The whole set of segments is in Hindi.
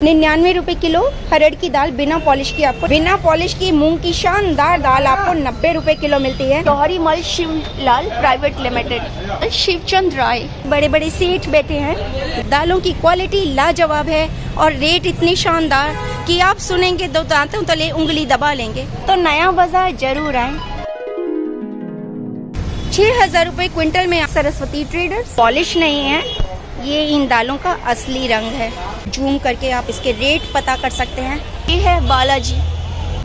99 रुपए किलो हरड़ की दाल बिना पॉलिश की, आपको बिना पॉलिश की मूंग की शानदार दाल आपको 90 रुपए किलो मिलती है। जौहरी मल शिवलाल प्राइवेट लिमिटेड, शिवचंद राय, बड़े बड़े सेठ बैठे हैं। दालों की क्वालिटी लाजवाब है और रेट इतनी शानदार कि आप सुनेंगे तो दांतों तले उंगली दबा लेंगे। तो नया बाजार जरूर आए। 6000 रुपए क्विंटल में सरस्वती ट्रेडर्स। पॉलिश नहीं है, ये इन दालों का असली रंग है। जूम करके आप इसके रेट पता कर सकते हैं। ये है बालाजी,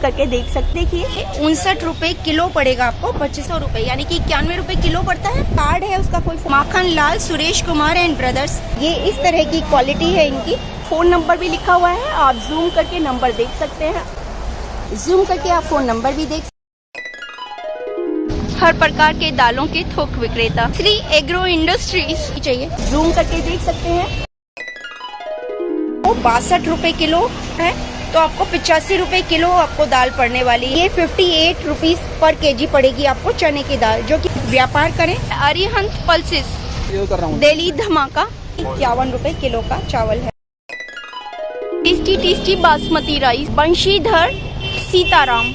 करके देख सकते हैं कि 59 रुपए किलो पड़ेगा आपको, 2500 रुपए यानी कि 91 रुपए किलो पड़ता है। कार्ड है उसका कोई। माखन लाल सुरेश कुमार एंड ब्रदर्स, ये इस तरह की क्वालिटी है इनकी। फोन नंबर भी लिखा हुआ है, आप जूम करके नंबर देख सकते हैं। जूम करके आप फोन नंबर भी देख। हर प्रकार के दालों के थोक विक्रेता श्री एग्रो इंडस्ट्रीज चाहिए, जूम करके देख सकते हैं। वो 62 रुपए किलो है तो आपको 85 रुपए किलो आपको दाल पड़ने वाली है। ये 58 रुपीज पर केजी पड़ेगी आपको चने की दाल, जो कि व्यापार करें। अरिहंत पल्सेस दिल्ली धमाका 51 रुपए किलो का चावल है। Tasty tasty basmati rice Banshidhar Sitaram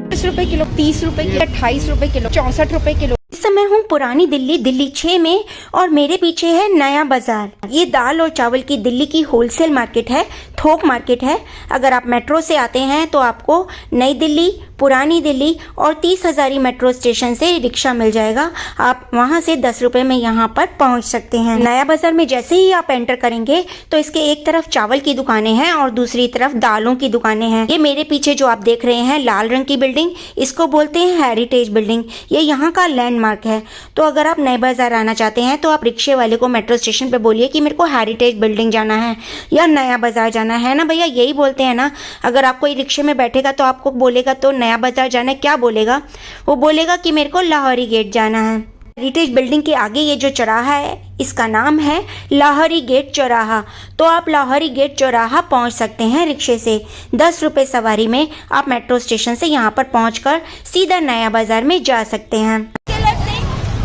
30 रुपए किलो, 30 रुपए किलो, 28 रुपए किलो, 64 रुपए किलो। इस समय हूँ पुरानी दिल्ली, दिल्ली 6 में, और मेरे पीछे है नया बाजार। ये दाल और चावल की दिल्ली की होलसेल मार्केट है, थोक मार्केट है। अगर आप मेट्रो से आते हैं तो आपको नई दिल्ली, पुरानी दिल्ली और 30 हजारी मेट्रो स्टेशन से रिक्शा मिल जाएगा। आप वहां से 10 रुपए में यहाँ पर पहुंच सकते हैं। नया बाजार में जैसे ही आप एंटर करेंगे तो इसके एक तरफ चावल की दुकानें हैं और दूसरी तरफ दालों की दुकानें हैं। ये मेरे पीछे जो आप देख रहे हैं लाल रंग की बिल्डिंग, इसको बोलते हैं हेरिटेज बिल्डिंग। ये यहाँ का लैंडमार्क है। तो अगर आप नए बाजार आना चाहते हैं तो आप रिक्शे वाले को मेट्रो स्टेशन पे बोलिए कि मेरे को हेरिटेज बिल्डिंग जाना है या नया बाजार जाना है ना भैया, यही बोलते हैं ना। अगर आप कोई रिक्शे में बैठेगा तो आपको बोलेगा तो नया बाजार जाना है, क्या बोलेगा? वो बोलेगा कि मेरे को लाहौरी गेट जाना है। हेरिटेज बिल्डिंग के आगे ये जो चौराहा है इसका नाम है लाहौरी गेट चौराहा। तो आप लाहौरी गेट चौराहा पहुंच सकते हैं रिक्शे से। 10 रुपए सवारी में आप मेट्रो स्टेशन से यहाँ पर पहुंचकर सीधा नया बाजार में जा सकते हैं।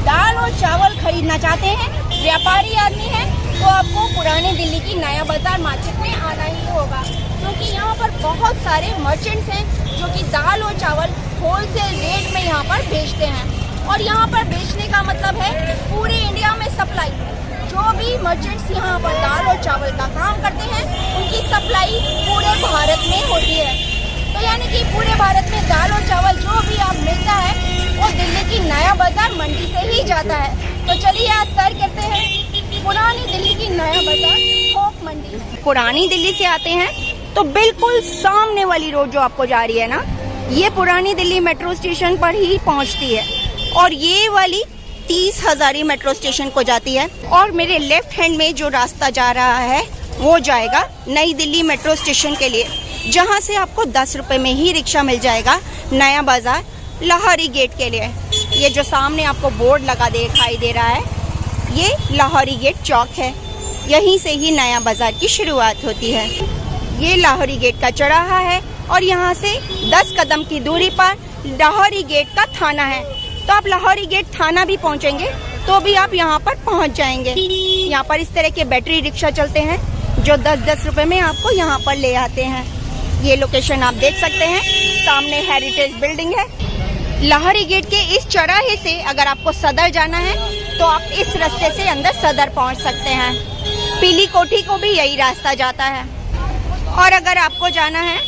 दाल और चावल खरीदना चाहते हैं, व्यापारी आदमी है, तो आपको पुरानी दिल्ली की नया बाजार मार्केट में आना ही होगा, क्योंकि यहाँ पर बहुत सारे मर्चेंट्स हैं जो कि दाल और चावल होलसेल रेट में यहाँ पर बेचते हैं। और यहाँ पर बेचने का मतलब है पूरे इंडिया में सप्लाई। जो भी मर्चेंट्स यहाँ पर दाल और चावल का काम करते हैं उनकी सप्लाई पूरे भारत में होती है। तो यानी कि पूरे भारत में दाल और चावल जो भी आप मिलता है वो दिल्ली की नया बाजार मंडी से ही जाता है। तो चलिए आज सर करते हैं पुरानी दिल्ली की नया बाजार थोक मंडी। पुरानी दिल्ली से आते हैं तो बिल्कुल सामने वाली रोड जो आपको जा रही है ना, ये पुरानी दिल्ली मेट्रो स्टेशन पर ही पहुंचती है और ये वाली 30 हजारी मेट्रो स्टेशन को जाती है। और मेरे लेफ्ट हैंड में जो रास्ता जा रहा है वो जाएगा नई दिल्ली मेट्रो स्टेशन के लिए, जहां से आपको 10 रुपए में ही रिक्शा मिल जाएगा नया बाजार लाहौरी गेट के लिए। ये जो सामने आपको बोर्ड लगा दिखाई दे रहा है ये लाहौरी गेट चौक है, यहीं से ही नया बाजार की शुरुआत होती है। ये लाहौरी गेट का चौराहा है और यहाँ से 10 कदम की दूरी पर लाहौरी गेट का थाना है। तो आप लाहौरी गेट थाना भी पहुँचेंगे तो भी आप यहाँ पर पहुँच जाएंगे। यहाँ पर इस तरह के बैटरी रिक्शा चलते हैं जो 10-10 रुपए में आपको यहाँ पर ले आते हैं। ये लोकेशन आप देख सकते हैं, सामने हेरिटेज बिल्डिंग है। लाहौरी गेट के इस चौराहे से अगर आपको सदर जाना है तो आप इस रास्ते से अंदर सदर पहुंच सकते हैं। पीली कोठी को भी यही रास्ता जाता है। और अगर आपको जाना है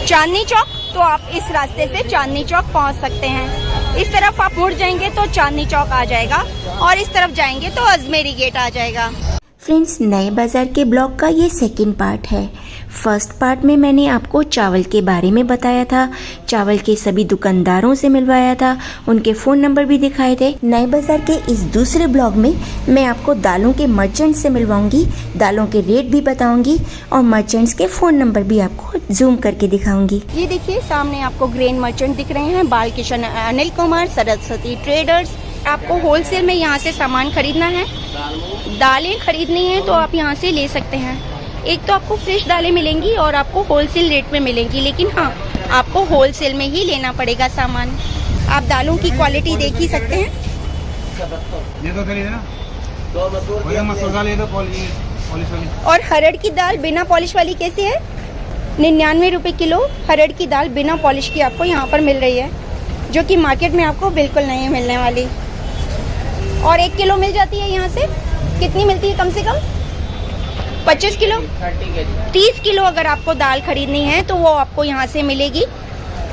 चांदनी चौक तो आप इस रास्ते से चांदनी चौक पहुंच सकते हैं। इस तरफ आप मुड़ जाएंगे तो चांदनी चौक आ जाएगा और इस तरफ जाएंगे तो अजमेरी गेट आ जाएगा। फ्रेंड्स, नए बाजार के ब्लॉग का ये सेकंड पार्ट है। फर्स्ट पार्ट में मैंने आपको चावल के बारे में बताया था, चावल के सभी दुकानदारों से मिलवाया था, उनके फ़ोन नंबर भी दिखाए थे। नए बाजार के इस दूसरे ब्लॉग में मैं आपको दालों के मर्चेंट से मिलवाऊंगी, दालों के रेट भी बताऊंगी और मर्चेंट्स के फ़ोन नंबर भी आपको जूम करके दिखाऊंगी। ये देखिए सामने आपको ग्रेन मर्चेंट दिख रहे हैं, बालकिशन अनिल कुमार, सरस्वती ट्रेडर्स। आपको होलसेल में यहाँ से सामान खरीदना है, दालें खरीदनी है तो आप यहाँ से ले सकते हैं। एक तो आपको फ्रेश दालें मिलेंगी और आपको होलसेल रेट में मिलेंगी, लेकिन हाँ आपको होलसेल में ही लेना पड़ेगा सामान। आप दालों की क्वालिटी देख ही सकते हैं। ये तो खरीदे ना, मसूर ले दो, पॉलिश वाली। और हरड़ की दाल बिना पॉलिश वाली कैसी है? 99 रुपये किलो हरड़ की दाल बिना पॉलिश की आपको यहाँ पर मिल रही है, जो कि मार्केट में आपको बिल्कुल नहीं है मिलने वाली। और 1 किलो मिल जाती है यहाँ से। कितनी मिलती है कम से कम? 25 किलो, 30 किलो अगर आपको दाल खरीदनी है तो वो आपको यहाँ से मिलेगी।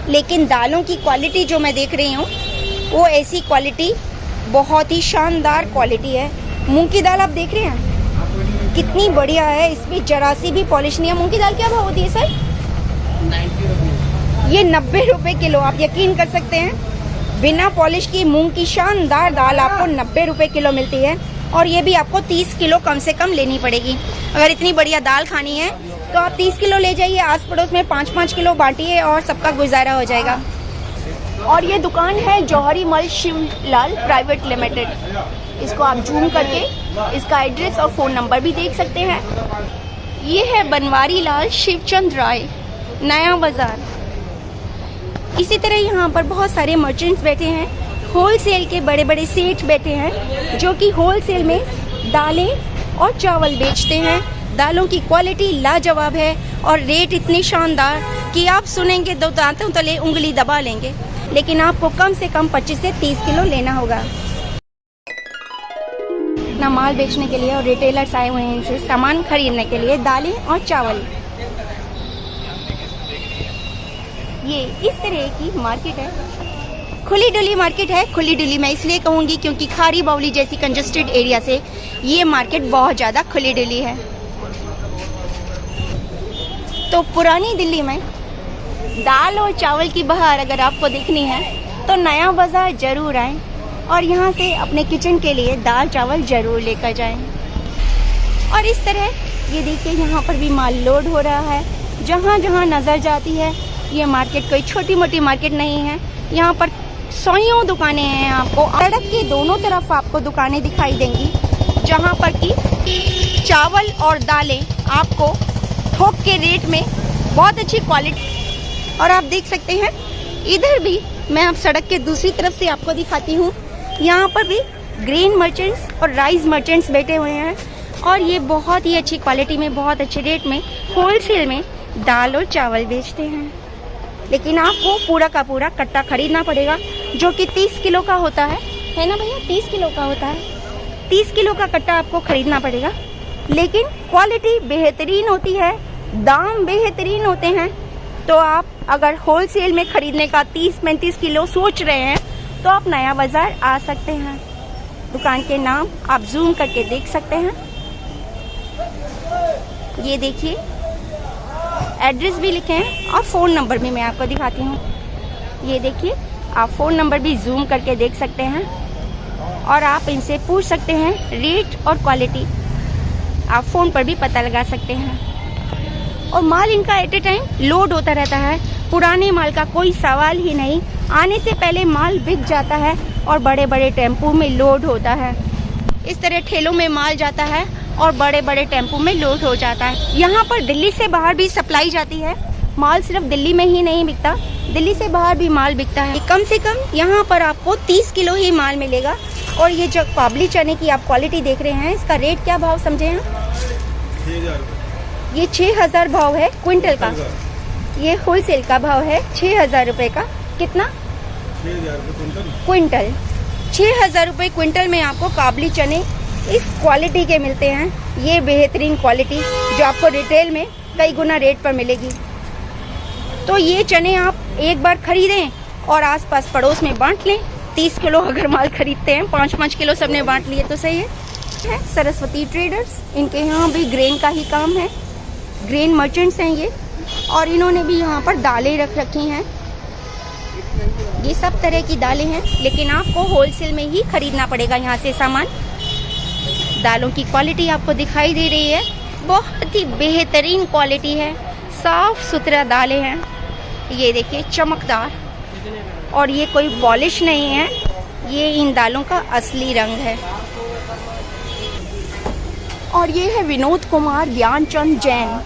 लेकिन दालों की क्वालिटी जो मैं देख रही हूँ वो ऐसी क्वालिटी, बहुत ही शानदार क्वालिटी है। मूंग की दाल आप देख रहे हैं कितनी बढ़िया है, इसमें जरा सी भी पॉलिश नहीं है। मूंग की दाल क्या भाव होती है सर? 90 रुपये। ये 90 रुपये किलो। आप यकीन कर सकते हैं बिना पॉलिश की मूंग की शानदार दाल आपको 90 रुपये किलो मिलती है। और ये भी आपको 30 किलो कम से कम लेनी पड़ेगी। अगर इतनी बढ़िया दाल खानी है तो आप 30 किलो ले जाइए, आस पड़ोस में 5-5 किलो बांटिए और सबका गुजारा हो जाएगा। और ये दुकान है जौहरी मल शिवलाल प्राइवेट लिमिटेड। इसको आप जूम करके इसका एड्रेस और फ़ोन नंबर भी देख सकते हैं। ये है बनवारी लाल शिवचंद राय, नया बाज़ार। इसी तरह यहाँ पर बहुत सारे मर्चेंट्स बैठे हैं, होलसेल के बड़े बड़े सेठ बैठे हैं जो कि होलसेल में दालें और चावल बेचते हैं। दालों की क्वालिटी लाजवाब है और रेट इतनी शानदार कि आप सुनेंगे तो दांतों तले उंगली दबा लेंगे। लेकिन आपको कम से कम 25 से 30 किलो लेना होगा। ना माल बेचने के लिए और रिटेलर्स आए हुए हैं इनसे सामान खरीदने के लिए, दालें और चावल। ये इस तरह की मार्केट है, खुली डुली मार्केट है। खुली डुली मैं इसलिए कहूँगी क्योंकि खारी बावली जैसी कंजस्टेड एरिया से ये मार्केट बहुत ज़्यादा खुली डुली है। तो पुरानी दिल्ली में दाल और चावल की बहार अगर आपको देखनी है तो नया बाज़ार ज़रूर आएँ और यहाँ से अपने किचन के लिए दाल चावल ज़रूर लेकर जाएं। और इस तरह ये देखिए यहाँ पर भी माल लोड हो रहा है। जहाँ जहाँ नज़र जाती है ये मार्केट कोई छोटी मोटी मार्केट नहीं है। यहाँ पर सौयों दुकानें हैं। आपको सड़क के दोनों तरफ आपको दुकानें दिखाई देंगी जहाँ पर कि चावल और दालें आपको थोक के रेट में बहुत अच्छी क्वालिटी। और आप देख सकते हैं इधर भी मैं आप सड़क के दूसरी तरफ से आपको दिखाती हूँ। यहाँ पर भी ग्रेन मर्चेंट्स और राइस मर्चेंट्स बैठे हुए हैं और ये बहुत ही अच्छी क्वालिटी में, बहुत अच्छे रेट में होलसेल में दाल और चावल बेचते हैं। लेकिन आपको पूरा का पूरा कट्टा खरीदना पड़ेगा जो कि 30 किलो का होता है ना भैया? 30 किलो का होता है। 30 किलो का कट्टा आपको खरीदना पड़ेगा। लेकिन क्वालिटी बेहतरीन होती है, दाम बेहतरीन होते हैं। तो आप अगर होलसेल में खरीदने का 30-35 किलो सोच रहे हैं तो आप नया बाज़ार आ सकते हैं। दुकान के नाम आप जूम करके देख सकते हैं। ये देखिए एड्रेस भी लिखे हैं और फ़ोन नंबर भी मैं आपको दिखाती हूँ। ये देखिए आप फ़ोन नंबर भी जूम करके देख सकते हैं और आप इनसे पूछ सकते हैं रेट और क्वालिटी। आप फ़ोन पर भी पता लगा सकते हैं। और माल इनका एट ए टाइम लोड होता रहता है। पुराने माल का कोई सवाल ही नहीं। आने से पहले माल बिक जाता है और बड़े बड़े टेम्पो में लोड होता है। इस तरह ठेलों में माल जाता है और बड़े बड़े टेम्पो में लोड हो जाता है। यहाँ पर दिल्ली से बाहर भी सप्लाई जाती है। माल सिर्फ दिल्ली में ही नहीं बिकता, दिल्ली से बाहर भी माल बिकता है। कम से कम यहाँ पर आपको 30 किलो ही माल मिलेगा। और ये जो काबली चने की आप क्वालिटी देख रहे हैं, इसका रेट क्या भाव समझे हैं? 6000। ये 6000 भाव है क्विंटल का। ये होलसेल का भाव है 6000 रुपये का। कितना? 6000 रुपये क्विंटल। 6000 रुपये क्विंटल में आपको काबली चने इस क्वालिटी के मिलते हैं। ये बेहतरीन क्वालिटी जो आपको रिटेल में कई गुना रेट पर मिलेगी। तो ये चने आप एक बार खरीदें और आसपास पड़ोस में बांट लें। 30 किलो अगर माल खरीदते हैं, 5-5 किलो सबने बांट लिए तो सही है। सरस्वती ट्रेडर्स, इनके यहाँ भी ग्रेन का ही काम है। ग्रेन मर्चेंट्स हैं ये। और इन्होंने भी यहाँ पर दालें रख रखी हैं। ये सब तरह की दालें हैं, लेकिन आपको होलसेल में ही खरीदना पड़ेगा यहाँ से सामान। दालों की क्वालिटी आपको दिखाई दे रही है, बहुत ही बेहतरीन क्वालिटी है। साफ सुथरा दालें हैं। ये देखिए चमकदार, और ये कोई पॉलिश नहीं है, ये इन दालों का असली रंग है। और ये है विनोद कुमार ज्ञानचंद जैन।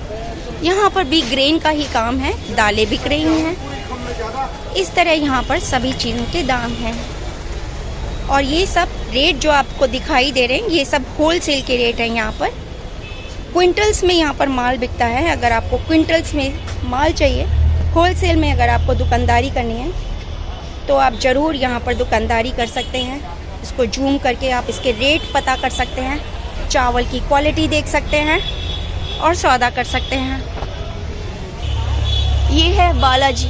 यहाँ पर भी ग्रेन का ही काम है, दालें बिक रही हैं। इस तरह यहाँ पर सभी चीज़ों के दाम हैं। और ये सब रेट जो आपको दिखाई दे रहे हैं, ये सब होलसेल के रेट हैं यहाँ पर। क्विंटल्स में यहाँ पर माल बिकता है। अगर आपको क्विंटल्स में माल चाहिए, होलसेल में अगर आपको दुकानदारी करनी है, तो आप ज़रूर यहाँ पर दुकानदारी कर सकते हैं। इसको जूम करके आप इसके रेट पता कर सकते हैं, चावल की क्वालिटी देख सकते हैं और सौदा कर सकते हैं। ये है बालाजी।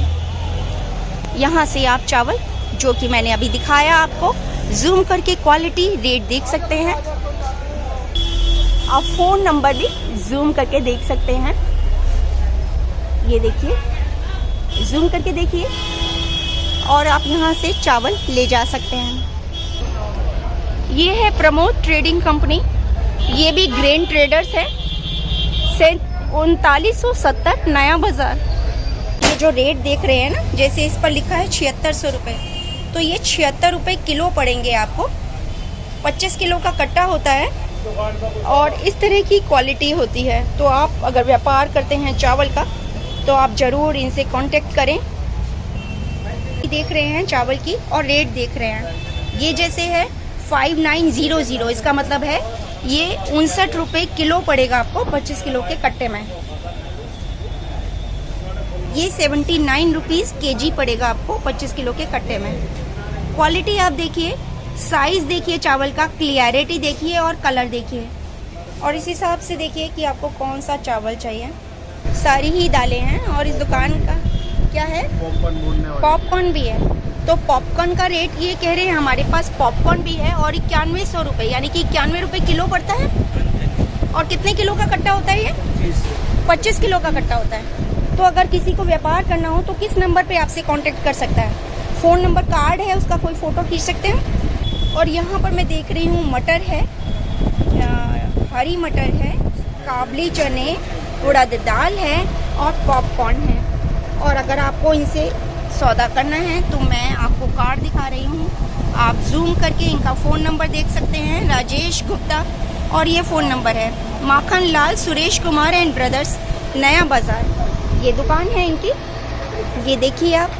यहाँ से आप चावल जो कि मैंने अभी दिखाया आपको, जूम करके क्वालिटी रेट देख सकते हैं। आप फ़ोन नंबर भी जूम करके देख सकते हैं। ये देखिए, जूम करके देखिए, और आप यहाँ से चावल ले जा सकते हैं। ये है प्रमोद ट्रेडिंग कंपनी, ये भी ग्रेन ट्रेडर्स है। 3970 नया बाज़ार। ये जो रेट देख रहे हैं ना, जैसे इस पर लिखा है 7600 रुपये, तो ये 76 रुपये किलो पड़ेंगे आपको। 25 किलो का कट्टा होता है और इस तरह की क्वालिटी होती है। तो आप अगर व्यापार करते हैं चावल का, तो आप ज़रूर इनसे कांटेक्ट करें। देख रहे हैं चावल की और रेट देख रहे हैं। ये जैसे है 5900, इसका मतलब है ये 59 रुपये किलो पड़ेगा आपको 25 किलो के कट्टे में। ये 79 रुपीज़ केजी पड़ेगा आपको 25 किलो के कट्टे में। क्वालिटी आप देखिए, साइज़ देखिए, चावल का क्लियरिटी देखिए और कलर देखिए, और इस हिसाब से देखिए कि आपको कौन सा चावल चाहिए। सारी ही दालें हैं। और इस दुकान का क्या है, पॉपकॉर्न भी है। तो पॉपकॉर्न का रेट ये कह रहे हैं, हमारे पास पॉपकॉर्न भी है और 9100 रुपये, यानी कि 91 रुपये किलो पड़ता है। और कितने किलो का कट्टा होता है ये? 25 किलो का कट्टा होता है। तो अगर किसी को व्यापार करना हो तो किस नंबर पे आपसे कांटेक्ट कर सकता है? फ़ोन नंबर कार्ड है, उसका कोई फ़ोटो खींच सकते हैं। और यहाँ पर मैं देख रही हूँ मटर है, हरी मटर है, काबली चने, उड़द दाल है और पॉपकॉर्न है। और अगर आपको इनसे सौदा करना है तो मैं आपको कार्ड दिखा रही हूँ, आप जूम करके इनका फ़ोन नंबर देख सकते हैं, राजेश गुप्ता। और ये फ़ोन नंबर है माखन लाल सुरेश कुमार एंड ब्रदर्स, नया बाज़ार। ये दुकान है इनकी, ये देखिए आप।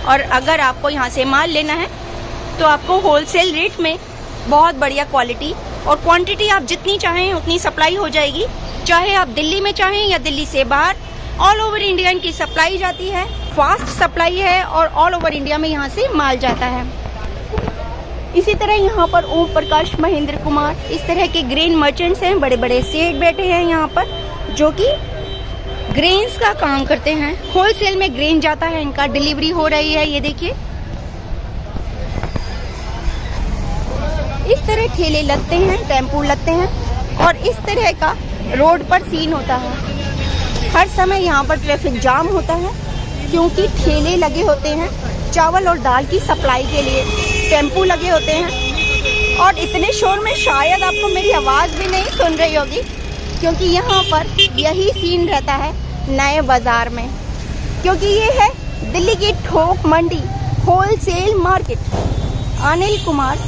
और अगर आपको यहाँ से माल लेना है तो आपको होलसेल रेट में बहुत बढ़िया क्वालिटी और क्वांटिटी आप जितनी चाहें उतनी सप्लाई हो जाएगी। चाहे आप दिल्ली में चाहें या दिल्ली से बाहर, ऑल ओवर इंडिया इनकी सप्लाई जाती है। फास्ट सप्लाई है और ऑल ओवर इंडिया में यहाँ से माल जाता है। इसी तरह यहाँ पर ओम प्रकाश महेंद्र कुमार, इस तरह के ग्रेन मर्चेंट्स हैं, बड़े बड़े सेठ बैठे हैं यहाँ पर, जो कि ग्रेन्स का काम करते हैं। होलसेल में ग्रेन जाता है, इनका डिलीवरी हो रही है। ये देखिए, इस तरह ठेले लगते हैं, टेम्पू लगते हैं और इस तरह का रोड पर सीन होता है। हर समय यहाँ पर ट्रैफिक जाम होता है क्योंकि ठेले लगे होते हैं चावल और दाल की सप्लाई के लिए, टेम्पू लगे होते हैं। और इतने शोर में शायद आपको मेरी आवाज़ भी नहीं सुन रही होगी, क्योंकि यहाँ पर यही सीन रहता है नए बाज़ार में, क्योंकि ये है दिल्ली की थोक मंडी, wholesale market. Anil Kumar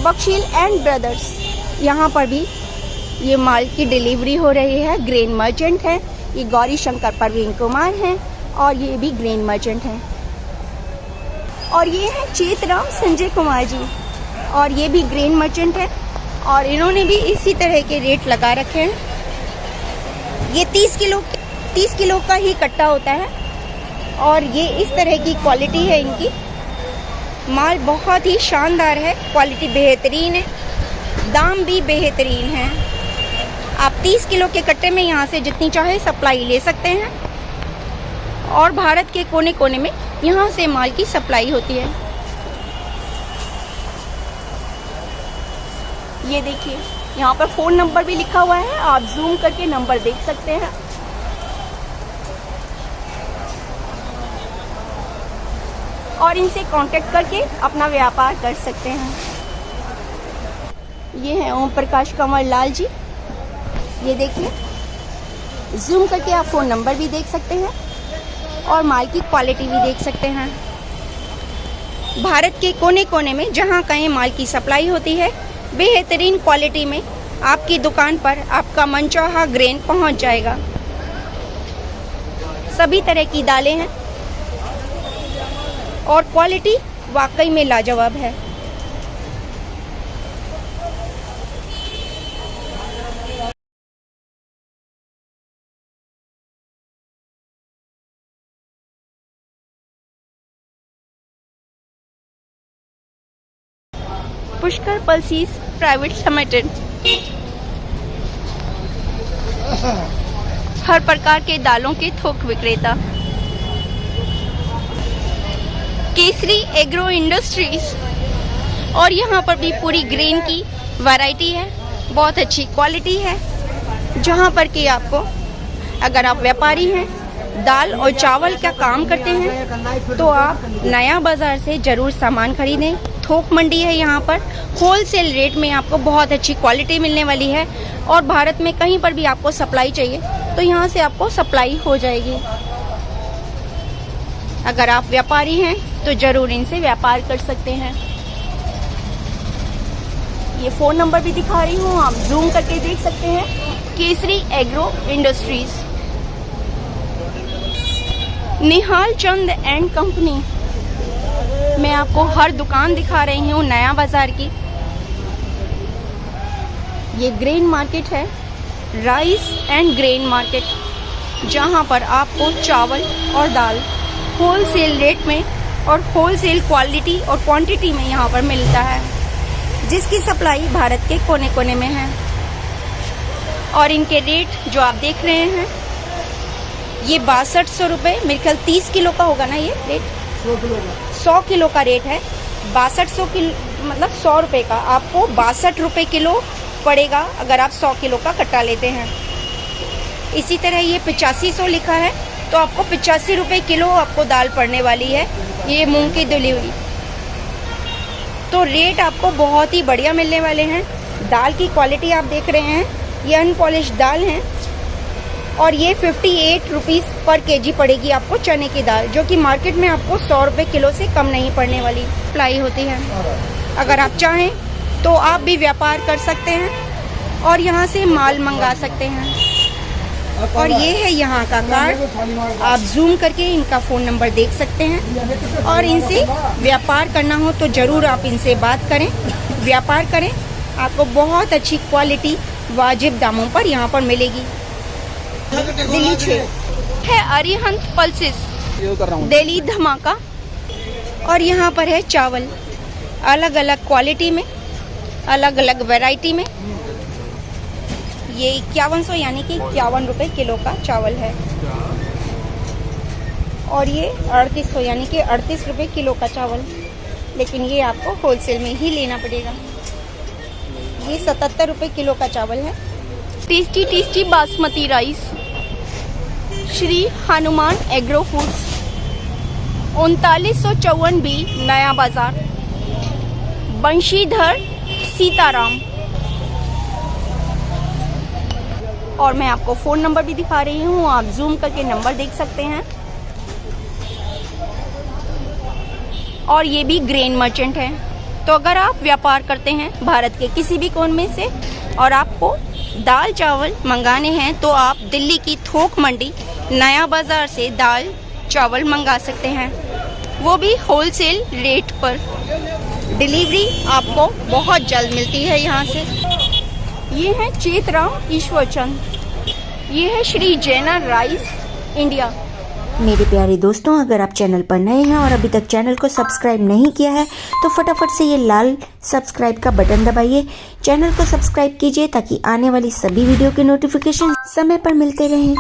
Bakhshil and brothers, यहाँ पर भी ये माल की डिलीवरी हो रही है। ग्रेन मर्चेंट है, ये गौरी शंकर परवीन कुमार हैं और ये भी ग्रेन मर्चेंट हैं। और ये है चेतराम संजय कुमार जी, और ये भी ग्रेन मर्चेंट है और इन्होंने भी इसी तरह के रेट लगा रखे हैं। ये 30 किलो का ही कट्टा होता है और ये इस तरह की क्वालिटी है इनकी। माल बहुत ही शानदार है, क्वालिटी बेहतरीन है, दाम भी बेहतरीन है। आप 30 किलो के कट्टे में यहाँ से जितनी चाहे सप्लाई ले सकते हैं और भारत के कोने कोने में यहाँ से माल की सप्लाई होती है। ये देखिए, यहाँ पर फ़ोन नंबर भी लिखा हुआ है, आप जूम करके नंबर देख सकते हैं। और इनसे कांटेक्ट करके अपना व्यापार कर सकते हैं। ये हैं ओम प्रकाश कंवर लाल जी, ये देखिए, जूम करके आप फ़ोन नंबर भी देख सकते हैं और माल की क्वालिटी भी देख सकते हैं। भारत के कोने कोने में जहाँ कहीं माल की सप्लाई होती है, बेहतरीन क्वालिटी में आपकी दुकान पर आपका मनचाहा ग्रेन पहुँच जाएगा। सभी तरह की दालें हैं और क्वालिटी वाकई में लाजवाब है। पुष्कर पल्सीज प्राइवेट लिमिटेड हर प्रकार के दालों के थोक विक्रेता। केसरी एग्रो इंडस्ट्रीज, और यहाँ पर भी पूरी ग्रेन की वैरायटी है, बहुत अच्छी क्वालिटी है। जहाँ पर कि आपको, अगर आप व्यापारी हैं, दाल और चावल का काम करते हैं, तो आप नया बाजार से ज़रूर सामान खरीदें। थोक मंडी है यहाँ पर, होलसेल रेट में आपको बहुत अच्छी क्वालिटी मिलने वाली है। और भारत में कहीं पर भी आपको सप्लाई चाहिए तो यहाँ से आपको सप्लाई हो जाएगी। अगर आप व्यापारी हैं तो ज़रूर इनसे व्यापार कर सकते हैं। ये फ़ोन नंबर भी दिखा रही हूँ, आप जूम करके देख सकते हैं। Kesari agro industries, Nihal Chand and company. मैं आपको हर दुकान दिखा रही हूँ नया बाजार की। ये ग्रेन मार्केट है, राइस एंड ग्रेन मार्केट, जहाँ पर आपको चावल और दाल होलसेल रेट में और होलसेल क्वालिटी और क्वांटिटी में यहाँ पर मिलता है, जिसकी सप्लाई भारत के कोने कोने में है। और इनके रेट जो आप देख रहे हैं, ये 6200 रुपये, मेरे ख्याल 30 किलो का होगा ना ये रेट, 100 किलो का रेट है। 6200 किलो मतलब 100 रुपये का आपको 62 रुपये किलो पड़ेगा अगर आप 100 किलो का कट्टा लेते हैं। इसी तरह ये 8500 लिखा है तो आपको 85 रुपये किलो आपको दाल पड़ने वाली है। ये मूंग की डिलीवरी, तो रेट आपको बहुत ही बढ़िया मिलने वाले हैं। दाल की क्वालिटी आप देख रहे हैं, ये अनपॉलिश दाल है और ये 58 रुपीज़ पर केजी पड़ेगी आपको चने की दाल, जो कि मार्केट में आपको 100 रुपये किलो से कम नहीं पड़ने वाली सप्लाई होती है। अगर आप चाहें तो आप भी व्यापार कर सकते हैं और यहाँ से माल मंगा सकते हैं। और ये है यहाँ का कार्ड, आप जूम करके इनका फ़ोन नंबर देख सकते हैं। और इनसे व्यापार करना हो तो ज़रूर आप इनसे बात करें, व्यापार करें, आपको बहुत अच्छी क्वालिटी वाजिब दामों पर यहाँ पर मिलेगी। दिल्ली 6 है अरिहंत पल्सेस, दिल्ली धमाका। और यहाँ पर है चावल, अलग अलग क्वालिटी में, अलग अलग वैरायटी में। ये 5100 यानी कि 51 रुपये किलो का चावल है। और ये 3800 यानी कि 38 रुपये किलो का चावल, लेकिन ये आपको होलसेल में ही लेना पड़ेगा। ये 77 रुपये किलो का चावल है। Tasty tasty basmati rice, Shri Hanuman agro foods, 3954 B Naya Bazar, Banshidhar Sitaram. और मैं आपको फ़ोन नंबर भी दिखा रही हूँ, आप जूम करके नंबर देख सकते हैं। और ये भी ग्रेन मर्चेंट है, तो अगर आप व्यापार करते हैं भारत के किसी भी कोने में से और आपको दाल चावल मंगाने हैं, तो आप दिल्ली की थोक मंडी नया बाज़ार से दाल चावल मंगा सकते हैं, वो भी होलसेल रेट पर। डिलीवरी आपको बहुत जल्द मिलती है यहाँ से। ये है चेतराम ईश्वरचंद, ये है श्री जैना राइस इंडिया। मेरे प्यारे दोस्तों, अगर आप चैनल पर नए हैं और अभी तक चैनल को सब्सक्राइब नहीं किया है तो फटाफट से ये लाल सब्सक्राइब का बटन दबाइए, चैनल को सब्सक्राइब कीजिए ताकि आने वाली सभी वीडियो के नोटिफिकेशन समय पर मिलते रहें।